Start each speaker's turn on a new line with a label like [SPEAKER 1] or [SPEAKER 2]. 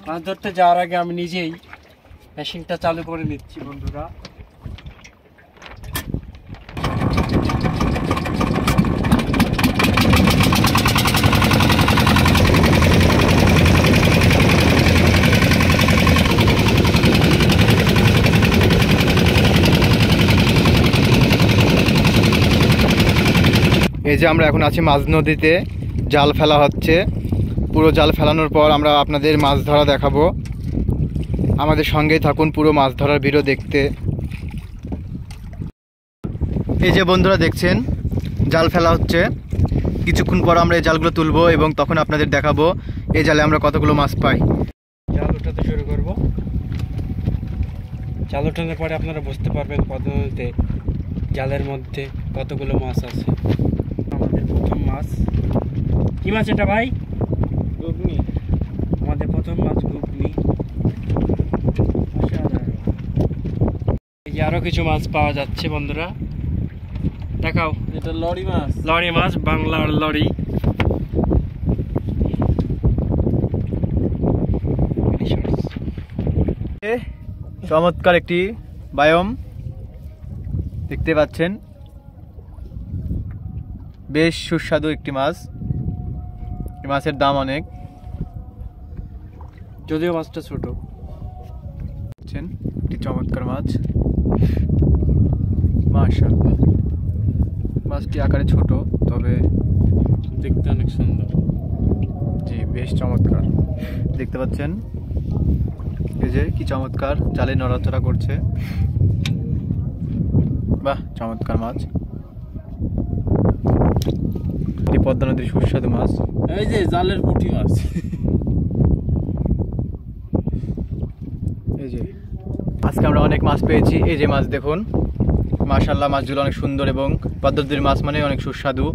[SPEAKER 1] মাছ ধরতে যাওয়ার আগে আমি নিজেই মেশিনটা চালু করে নিচ্ছি বন্ধুরা।
[SPEAKER 2] এই যে আমরা এখন আছি মাঝ নদীতে, জাল ফেলা হচ্ছে। পুরো জাল ফেলানোর পর আমরা আপনাদের মাছ ধরা দেখাবো। আমাদের সঙ্গেই থাকুন পুরো মাছ ধরার ভিডিও দেখতে। এই যে বন্ধুরা দেখছেন জাল ফেলা হচ্ছে। কিছুক্ষণ পর আমরা এই জালগুলো তুলবো এবং তখন আপনাদের দেখাবো এই জালে আমরা কতগুলো মাছ পাই।
[SPEAKER 1] জাল উঠাতে শুরু করব। জাল উঠানোর পরে আপনারা বুঝতে পারবেন পদ্ধতিতে জালের মধ্যে কতগুলো মাছ আছে। আমাদের প্রথম মাছ, কি মাছ এটা ভাই? ঘুগনি। আমাদের প্রথম মাছ ঘুগনি। এই যে আরো কিছু মাছ পাওয়া যাচ্ছে বন্ধুরা, দেখাও।
[SPEAKER 3] এটা লরি মাছ।
[SPEAKER 1] লরি মাছ, বাংলার লরি।
[SPEAKER 2] চমৎকার একটি বায়োম দেখতে পাচ্ছেন, বেশ সুস্বাদু একটি মাছ। এই মাছের দাম অনেক,
[SPEAKER 1] যদিও মাছটা ছোট।
[SPEAKER 2] একটি চমৎকার মাছ, মাশাআল্লাহ। মাছটি আকারে ছোট, তবে
[SPEAKER 3] দেখতে অনেক সুন্দর।
[SPEAKER 2] জি, বেশ চমৎকার দেখতে পাচ্ছেন। এই যে কি চমৎকার জালে নড়াচড়া করছে। বাহ, চমৎকার মাছ। পদ্মা নদীর সুস্বাদু মাছ।
[SPEAKER 3] এই যে জালের পুঁটি মাছ।
[SPEAKER 2] এই যে আজকে আমরা অনেক মাছ পেয়েছি। এই যে মাছ দেখুন, মাশাআল্লাহ, মাছগুলো অনেক সুন্দর এবং পদ্মা নদীর মাছ মানে অনেক সুস্বাদু।